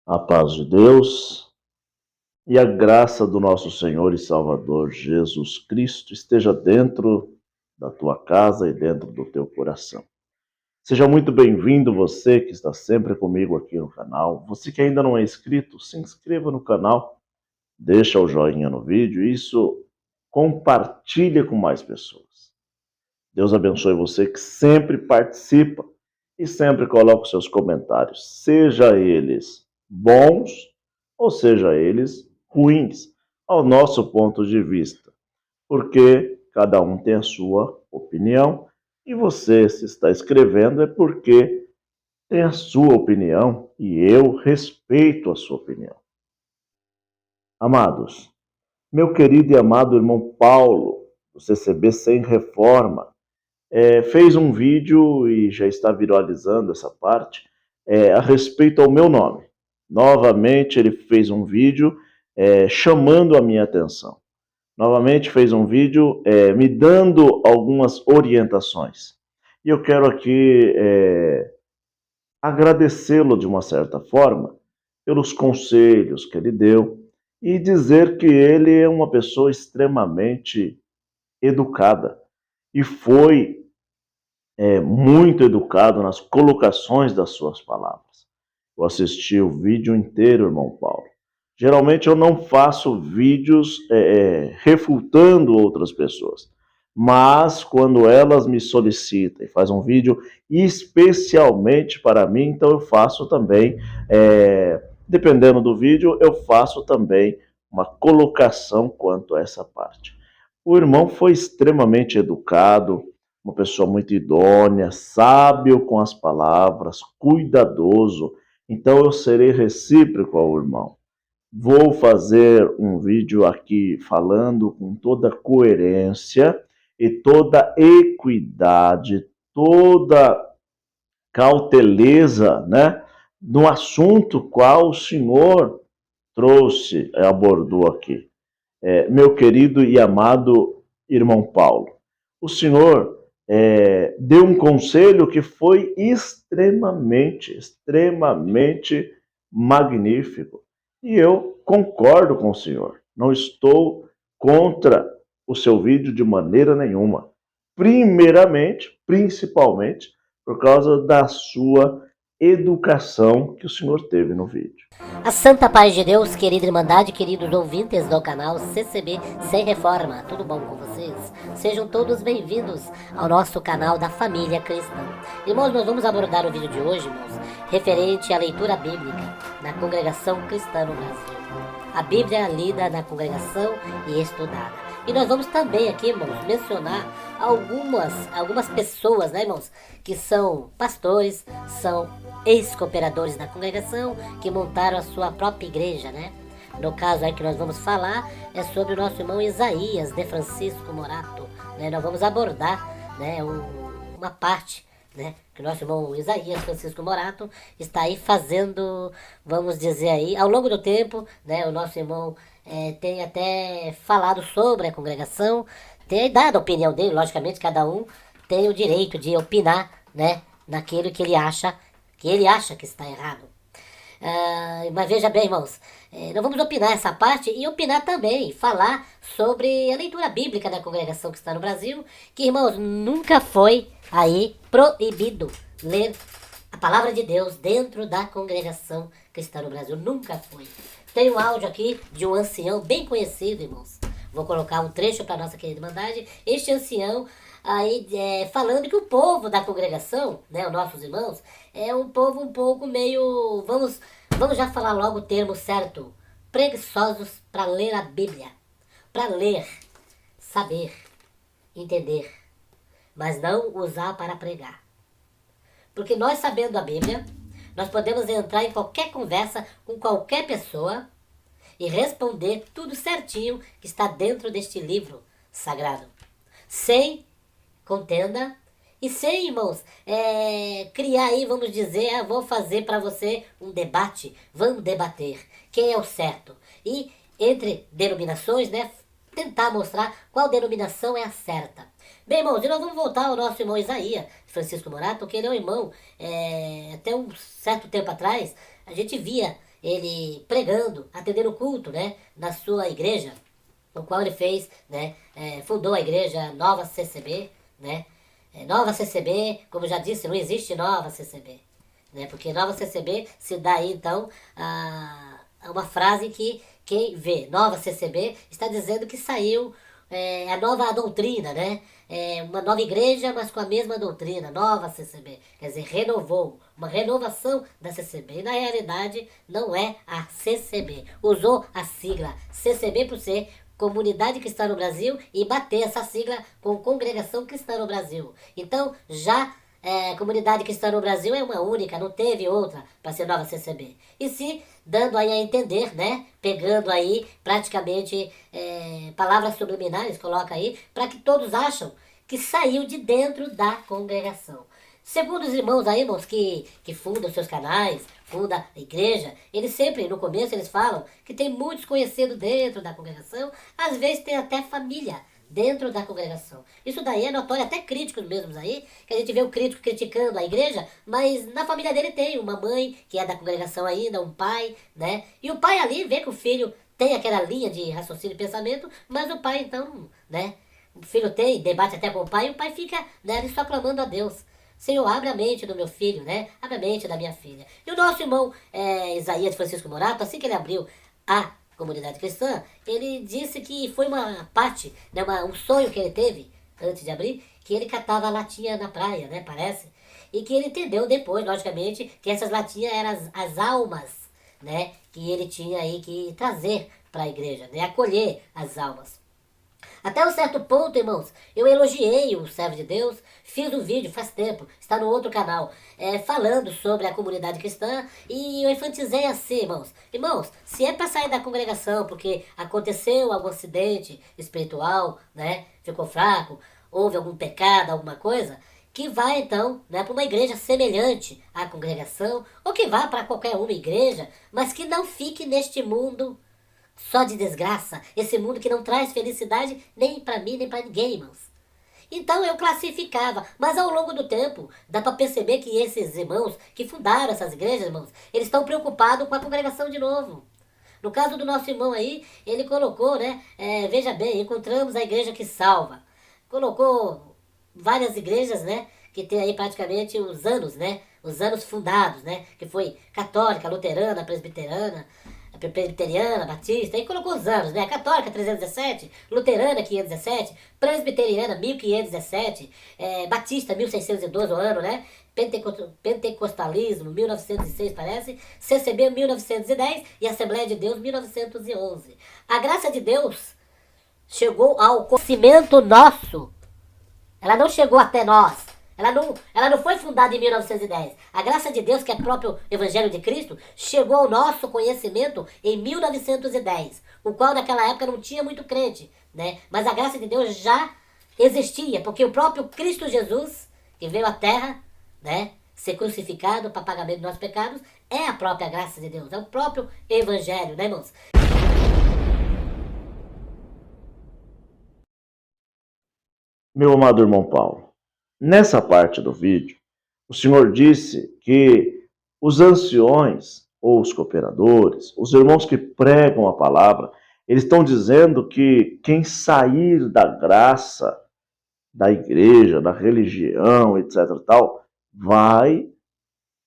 A paz de Deus e a graça do nosso Senhor e Salvador Jesus Cristo esteja dentro da tua casa e dentro do teu coração. Seja muito bem-vindo você que está sempre comigo aqui no canal. Você que ainda não é inscrito, se inscreva no canal, deixa o joinha no vídeo, isso compartilha com mais pessoas. Deus abençoe você que sempre participa e sempre coloca os seus comentários, seja eles bons ou seja eles ruins, ao nosso ponto de vista, porque cada um tem a sua opinião e você, se está escrevendo, é porque tem a sua opinião e eu respeito a sua opinião. Amados, meu querido e amado irmão Paulo, do CCB Sem Reforma, fez um vídeo e já está viralizando essa parte a respeito ao meu nome. Novamente ele fez um vídeo chamando a minha atenção. Novamente fez um vídeo me dando algumas orientações. E eu quero aqui agradecê-lo de uma certa forma pelos conselhos que ele deu e dizer que ele é uma pessoa extremamente educada e foi muito educado nas colocações das suas palavras. Eu assisti o vídeo inteiro, irmão Paulo. Geralmente eu não faço vídeos refutando outras pessoas, mas quando elas me solicitam e fazem um vídeo especialmente para mim, então eu faço também, dependendo do vídeo, eu faço também uma colocação quanto a essa parte. O irmão foi extremamente educado, uma pessoa muito idônea, sábio com as palavras, cuidadoso. Então eu serei recíproco ao irmão. Vou fazer um vídeo aqui falando com toda coerência e toda equidade, toda cauteleza, né, no assunto qual o senhor trouxe, abordou aqui. Meu querido e amado irmão Paulo, o senhor deu um conselho que foi extremamente magnífico. E eu concordo com o senhor. Não estou contra o seu vídeo de maneira nenhuma. Primeiramente, principalmente, por causa da sua educação que o senhor teve no vídeo. A santa paz de Deus, querida irmandade, queridos ouvintes do canal CCB Sem Reforma, tudo bom com vocês? Sejam todos bem-vindos ao nosso canal da família cristã. Irmãos, nós vamos abordar o vídeo de hoje, irmãos, referente à leitura bíblica na congregação cristã no Brasil. A Bíblia lida na congregação e estudada. E nós vamos também aqui, irmãos, mencionar algumas pessoas, né, irmãos, que são pastores, são ex-cooperadores da congregação, que montaram a sua própria igreja, né? No caso aí que nós vamos falar é sobre o nosso irmão Isaías de Francisco Morato, né? Nós vamos abordar, né, uma parte, né, que o nosso irmão Isaías Francisco Morato está aí fazendo, vamos dizer aí, ao longo do tempo, né, o nosso irmão tem até falado sobre a congregação, tem dado a opinião dele, logicamente cada um tem o direito de opinar, né, naquilo que ele acha que está errado. Mas veja bem, irmãos, nós vamos opinar essa parte e opinar também, falar sobre a leitura bíblica da congregação que está no Brasil, que, irmãos, nunca foi aí proibido ler a palavra de Deus dentro da congregação cristã no Brasil, nunca foi. Tem um áudio aqui de um ancião bem conhecido, irmãos. Vou colocar um trecho para nossa querida irmandade. Este ancião aí falando que o povo da congregação, né, os nossos irmãos, é um povo um pouco meio, vamos já falar logo o termo certo, preguiçosos para ler a Bíblia, para ler, saber, entender, mas não usar para pregar. Porque nós sabendo a Bíblia, nós podemos entrar em qualquer conversa com qualquer pessoa e responder tudo certinho que está dentro deste livro sagrado, sem contenda e sem, irmãos, criar aí, vamos dizer, vou fazer para você um debate, vamos debater quem é o certo. E entre denominações, né, tentar mostrar qual denominação é a certa. Bem, irmãos, e nós vamos voltar ao nosso irmão Isaías Francisco Morato, que ele é um irmão, até um certo tempo atrás, a gente via ele pregando, atendendo o culto, né, na sua igreja, no qual ele fez, né, fundou a igreja Nova CCB, né, Nova CCB, como já disse, não existe Nova CCB, né, porque Nova CCB se dá aí, então, a uma frase que quem vê Nova CCB está dizendo que saiu a nova doutrina, né? Uma nova igreja, mas com a mesma doutrina, nova CCB. Quer dizer, renovou, uma renovação da CCB. E na realidade não é a CCB. Usou a sigla CCB por ser Comunidade Cristã no Brasil e bater essa sigla com Congregação Cristã no Brasil. Então, já Comunidade Cristã no Brasil é uma única, não teve outra para ser nova CCB. E se dando aí a entender, né? Pegando aí praticamente palavras subliminares, coloca aí, para que todos acham que saiu de dentro da congregação. Segundo os irmãos aí, irmãos, que fundam seus canais, fundam a igreja, eles sempre, no começo, eles falam que tem muitos conhecidos dentro da congregação, às vezes tem até família dentro da congregação. Isso daí é notório, até críticos mesmos aí, que a gente vê o crítico criticando a igreja, mas na família dele tem uma mãe que é da congregação ainda, um pai, né? E o pai ali vê que o filho tem aquela linha de raciocínio e pensamento, mas o pai então, né? O filho tem, debate até com o pai, e o pai fica, né, ali só clamando a Deus. Senhor, abre a mente do meu filho, né? Abre a mente da minha filha. E o nosso irmão Isaías Francisco Morato, assim que ele abriu a comunidade cristã, ele disse que foi uma parte, né, um sonho que ele teve antes de abrir, que ele catava latinha na praia, né, parece, e que ele entendeu depois, logicamente, que essas latinhas eram as almas, né, que ele tinha aí que trazer para a igreja, né, acolher as almas. Até um certo ponto, irmãos, eu elogiei o servo de Deus, fiz um vídeo faz tempo, está no outro canal, falando sobre a comunidade cristã, e eu enfatizei assim, irmãos. Irmãos, se é para sair da congregação porque aconteceu algum acidente espiritual, né, ficou fraco, houve algum pecado, alguma coisa, que vá então, né, para uma igreja semelhante à congregação, ou que vá para qualquer uma igreja, mas que não fique neste mundo só de desgraça, esse mundo que não traz felicidade nem para mim, nem para ninguém, irmãos. Então eu classificava, mas ao longo do tempo, dá para perceber que esses irmãos que fundaram essas igrejas, irmãos, eles estão preocupados com a congregação de novo. No caso do nosso irmão aí, ele colocou, né, veja bem, encontramos a igreja que salva. Colocou várias igrejas, né, que tem aí praticamente os anos, né, os anos fundados, né, que foi católica, luterana, presbiteriana, batista, aí colocou os anos, né? Católica 317, luterana 517, presbiteriana 1517, batista 1612 o ano, né? Pentecostalismo 1906 parece, CCB 1910 e Assembleia de Deus 1911. A graça de Deus chegou ao conhecimento nosso, ela não chegou até nós. Ela não foi fundada em 1910. A graça de Deus, que é próprio Evangelho de Cristo, chegou ao nosso conhecimento em 1910, o qual naquela época não tinha muito crente, né? Mas a graça de Deus já existia, porque o próprio Cristo Jesus, que veio à Terra, né, ser crucificado para pagamento dos nossos pecados, é a própria graça de Deus, é o próprio Evangelho, né, irmãos? Meu amado irmão Paulo, nessa parte do vídeo, o Senhor disse que os anciões, ou os cooperadores, os irmãos que pregam a palavra, eles estão dizendo que quem sair da graça da igreja, da religião, etc. tal, vai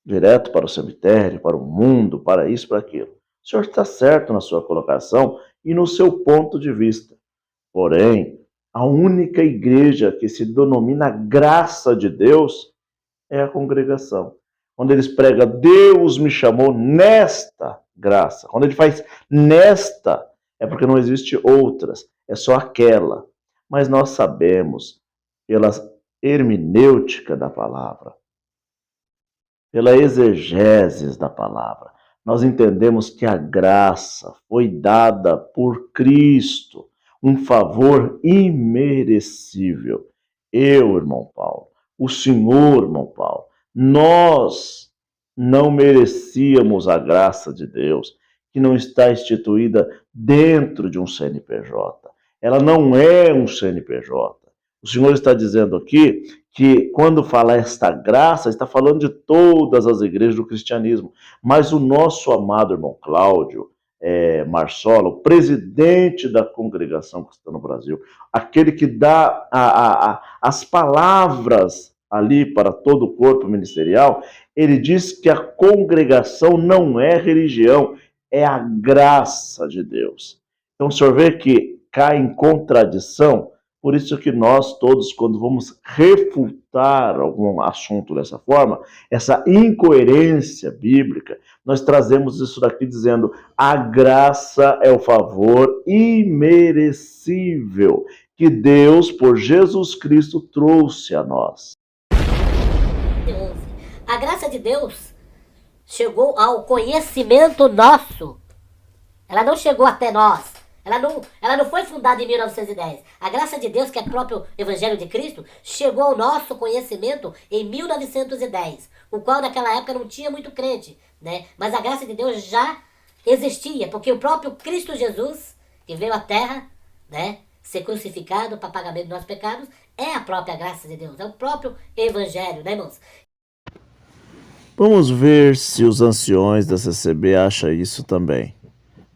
direto para o cemitério, para o mundo, para isso, para aquilo. O senhor está certo na sua colocação e no seu ponto de vista. Porém, a única igreja que se denomina graça de Deus é a congregação. Quando eles pregam, Deus me chamou nesta graça. Quando ele faz nesta, é porque não existe outras, é só aquela. Mas nós sabemos, pela hermenêutica da palavra, pela exegeses da palavra, nós entendemos que a graça foi dada por Cristo, um favor imerecível. Eu, irmão Paulo, o senhor, irmão Paulo, nós não merecíamos a graça de Deus, que não está instituída dentro de um CNPJ. Ela não é um CNPJ. O Senhor está dizendo aqui que quando fala esta graça, está falando de todas as igrejas do cristianismo. Mas o nosso amado irmão Cláudio Marsola, o presidente da Congregação Cristã no Brasil, aquele que dá as palavras ali para todo o corpo ministerial, ele diz que a congregação não é religião, é a graça de Deus. Então o senhor vê que cai em contradição. Por isso que nós todos, quando vamos refutar algum assunto dessa forma, essa incoerência bíblica, nós trazemos isso daqui dizendo: a graça é o favor imerecível que Deus, por Jesus Cristo, trouxe a nós. A graça de Deus chegou ao conhecimento nosso. Ela não chegou até nós. Ela não foi fundada em 1910. A graça de Deus, que é o próprio Evangelho de Cristo, chegou ao nosso conhecimento em 1910, o qual naquela época não tinha muito crente, né? Mas a graça de Deus já existia, porque o próprio Cristo Jesus, que veio à Terra, né, ser crucificado para pagamento dos nossos pecados, é a própria graça de Deus, é o próprio Evangelho, né, irmãos? Vamos ver se os anciões da CCB acham isso também.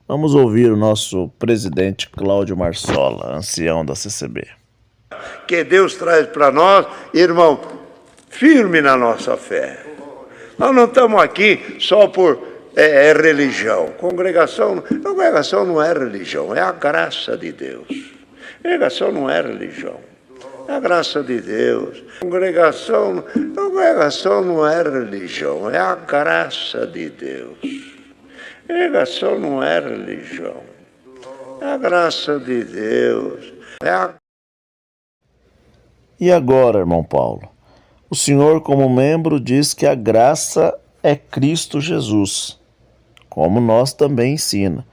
Vamos ouvir o nosso presidente Cláudio Marsola, ancião da CCB. Que Deus traz para nós, irmão, firme na nossa fé. Nós não estamos aqui só por religião. Congregação não é religião, é a graça de Deus. Congregação não é religião, é a graça de Deus. Congregação não é religião, é a graça de Deus. Congregação não é religião, é a graça de Deus. E agora, irmão Paulo, o senhor como membro diz que a graça é Cristo Jesus, como nós também ensina.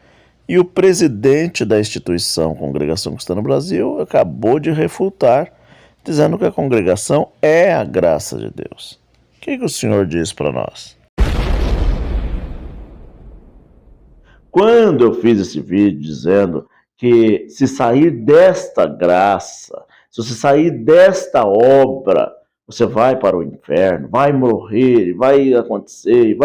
E o presidente da instituição Congregação Cristã no Brasil acabou de refutar, dizendo que a congregação é a graça de Deus. O que o senhor diz para nós? Quando eu fiz esse vídeo dizendo que se sair desta graça, se você sair desta obra, você vai para o inferno, vai morrer, vai acontecer,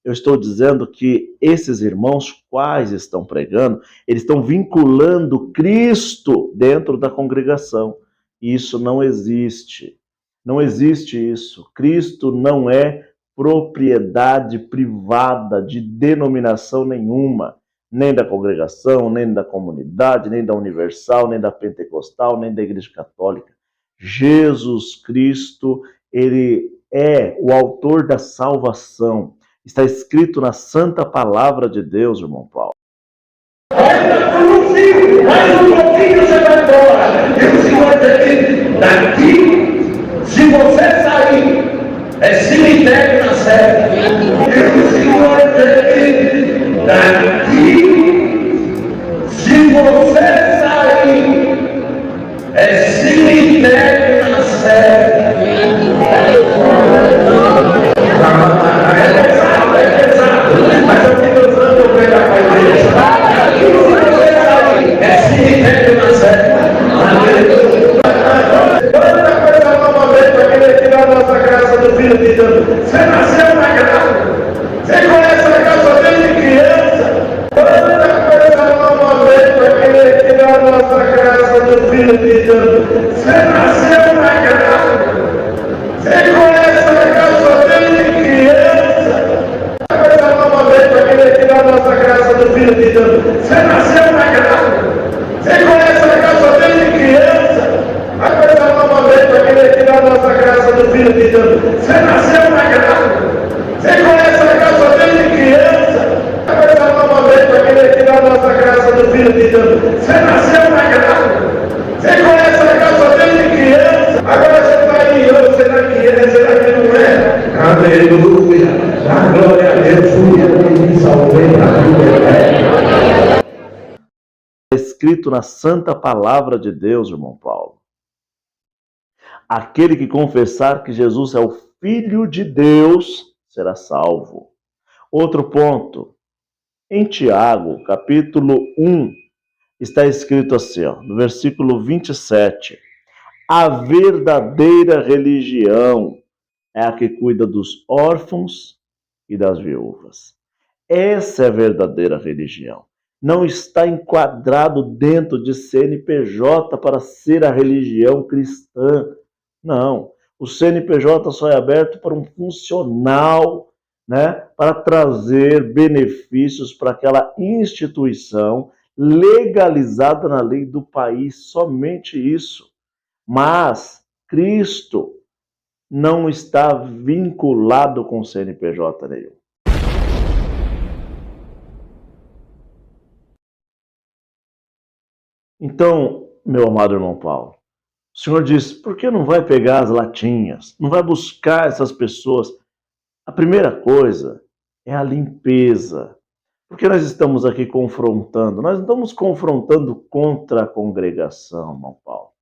eu estou dizendo que esses irmãos quais estão pregando, eles estão vinculando Cristo dentro da congregação. E isso não existe. Não existe isso. Cristo não é propriedade privada de denominação nenhuma, nem da congregação, nem da comunidade, nem da universal, nem da pentecostal, nem da igreja católica. Jesus Cristo, ele é o autor da salvação. Está escrito na santa palavra de Deus, irmão Paulo. Mais um pouquinho você vai embora. E o Senhor diz: daqui, se você sair, é cemitério na serra. E o Senhor diz: daqui, se você sair, é cemitério na serra. É pesado, mas eu fico usando o pregar para a igreja. É cemitério na serra. Quanta coisa nova vez para querer tirar a nossa graça do Filho de Deus. Você nasceu na graça. Você conhece a graça desde criança. Quanta coisa nova vez para querer tirar a nossa graça do Filho de Deus. Você nasceu na graça. Você conhece a graça desde criança. Quanta coisa nova vez para querer tirar a nossa graça do Filho de Deus. Você nasceu na graça. Você conhece a graça desde criança. A coisa nova vez para querer tirar a nossa graça do Filho de Deus. Você nasceu na graça. Você conhece a graça desde criança. A coisa nova vez para querer tirar a nossa graça do Filho de Deus. Você nasceu na graça. Você conhece a graça desde criança. Agora você está aí, será que é? Será que não é? Aleluia. A glória a Deus. Fui me salvei da vida. Escrito na santa palavra de Deus, irmão Paulo. Aquele que confessar que Jesus é o Filho de Deus será salvo. Outro ponto. Em Tiago, capítulo 1, está escrito assim, no versículo 27. A verdadeira religião é a que cuida dos órfãos e das viúvas. Essa é a verdadeira religião. Não está enquadrado dentro de CNPJ para ser a religião cristã. Não. O CNPJ só é aberto para um funcional, né, para trazer benefícios para aquela instituição legalizada na lei do país. Somente isso. Mas Cristo não está vinculado com CNPJ nenhum. Então, meu amado irmão Paulo, o senhor diz, por que não vai pegar as latinhas? Não vai buscar essas pessoas? A primeira coisa é a limpeza. Porque nós estamos aqui confrontando. Nós não estamos confrontando contra a congregação, irmão Paulo.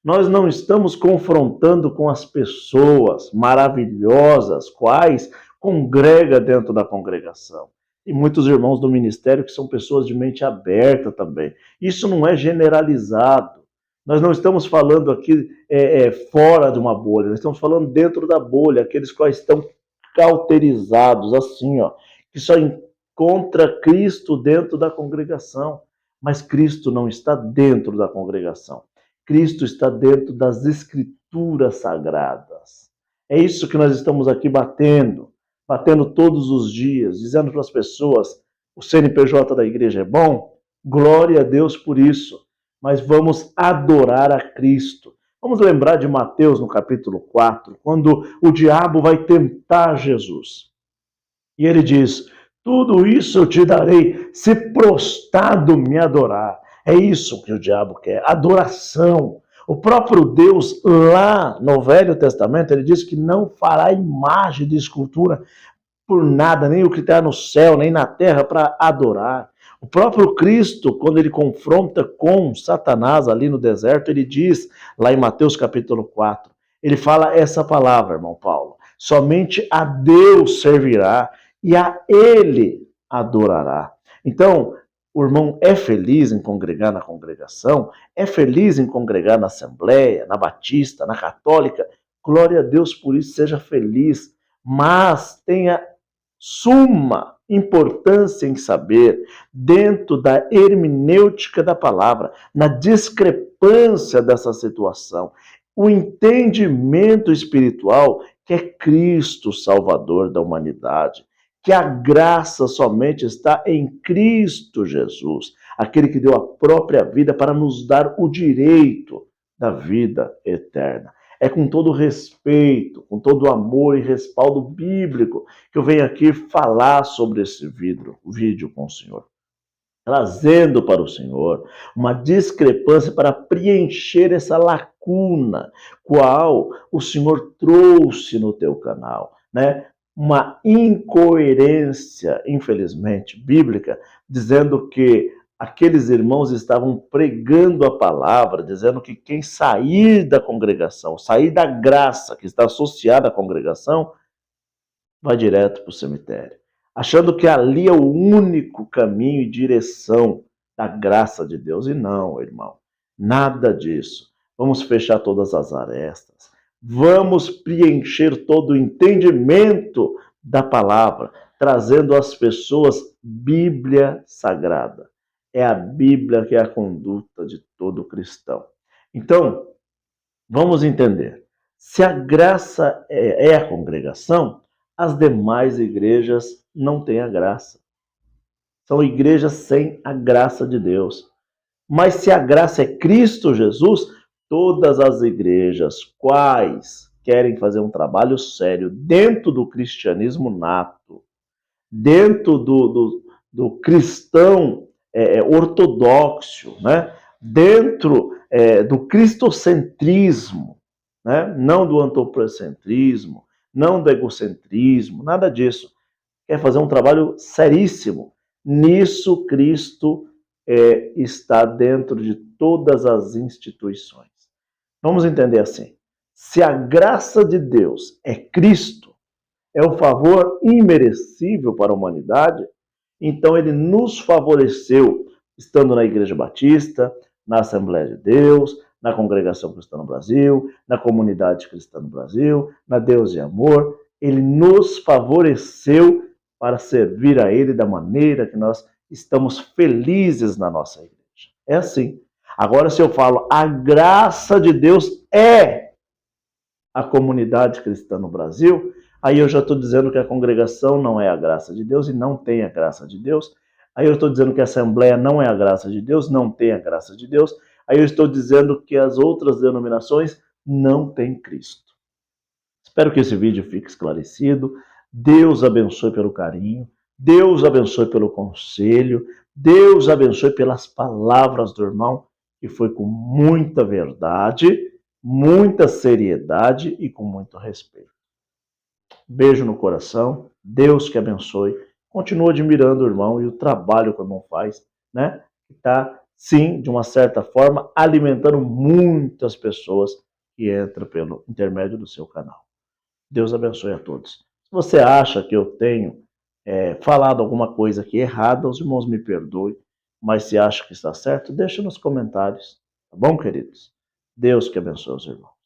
Nós não estamos confrontando com as pessoas maravilhosas, quais congrega dentro da congregação. E muitos irmãos do ministério que são pessoas de mente aberta também. Isso não é generalizado. Nós não estamos falando aqui fora de uma bolha, nós estamos falando dentro da bolha, aqueles quais estão cauterizados, assim, ó, que só encontra Cristo dentro da congregação. Mas Cristo não está dentro da congregação. Cristo está dentro das Escrituras Sagradas. É isso que nós estamos aqui batendo todos os dias, dizendo para as pessoas, o CNPJ da igreja é bom, glória a Deus por isso, mas vamos adorar a Cristo. Vamos lembrar de Mateus no capítulo 4, quando o diabo vai tentar Jesus. E ele diz, tudo isso eu te darei, se prostrado me adorar. É isso que o diabo quer, adoração. O próprio Deus, lá no Velho Testamento, ele diz que não fará imagem de escultura por nada, nem o que está no céu, nem na terra, para adorar. O próprio Cristo, quando ele confronta com Satanás ali no deserto, ele diz, lá em Mateus capítulo 4, ele fala essa palavra, irmão Paulo, somente a Deus servirá e a Ele adorará. Então, o irmão é feliz em congregar na congregação, é feliz em congregar na Assembleia, na Batista, na Católica. Glória a Deus por isso, seja feliz. Mas tenha suma importância em saber, dentro da hermenêutica da palavra, na discrepância dessa situação, o entendimento espiritual que é Cristo, Salvador da humanidade. Que a graça somente está em Cristo Jesus, aquele que deu a própria vida para nos dar o direito da vida eterna. É com todo respeito, com todo amor e respaldo bíblico que eu venho aqui falar sobre esse vídeo com o Senhor. Trazendo para o Senhor uma discrepância para preencher essa lacuna, qual o Senhor trouxe no teu canal, né? Uma incoerência, infelizmente, bíblica, dizendo que aqueles irmãos estavam pregando a palavra, dizendo que quem sair da congregação, sair da graça que está associada à congregação, vai direto para o cemitério. Achando que ali é o único caminho e direção da graça de Deus. E não, irmão, nada disso. Vamos fechar todas as arestas. Vamos preencher todo o entendimento da palavra, trazendo às pessoas Bíblia Sagrada. É a Bíblia que é a conduta de todo cristão. Então, vamos entender. Se a graça é a congregação, as demais igrejas não têm a graça. São igrejas sem a graça de Deus. Mas se a graça é Cristo Jesus, todas as igrejas quais querem fazer um trabalho sério dentro do cristianismo nato, dentro do cristão ortodoxo, né? Dentro do cristocentrismo, né? Não do antropocentrismo, não do egocentrismo, nada disso. Quer fazer um trabalho seríssimo. Nisso Cristo está dentro de todas as instituições. Vamos entender assim. Se a graça de Deus é Cristo, é o favor imerecível para a humanidade, então ele nos favoreceu, estando na Igreja Batista, na Assembleia de Deus, na Congregação Cristã no Brasil, na Comunidade Cristã no Brasil, na Deus e Amor. Ele nos favoreceu para servir a Ele da maneira que nós estamos felizes na nossa igreja. É assim. Agora, se eu falo, a graça de Deus é a Comunidade Cristã no Brasil, aí eu já estou dizendo que a congregação não é a graça de Deus e não tem a graça de Deus. Aí eu estou dizendo que a Assembleia não é a graça de Deus, não tem a graça de Deus. Aí eu estou dizendo que as outras denominações não têm Cristo. Espero que esse vídeo fique esclarecido. Deus abençoe pelo carinho, Deus abençoe pelo conselho, Deus abençoe pelas palavras do irmão, que foi com muita verdade, muita seriedade e com muito respeito. Beijo no coração, Deus que abençoe. Continua admirando o irmão e o trabalho que o irmão faz, né? Está, sim, de uma certa forma, alimentando muitas pessoas que entram pelo intermédio do seu canal. Deus abençoe a todos. Se você acha que eu tenho falado alguma coisa aqui errada, os irmãos me perdoem, mas se acha que está certo, deixa nos comentários. Tá bom, queridos? Deus que abençoe os irmãos.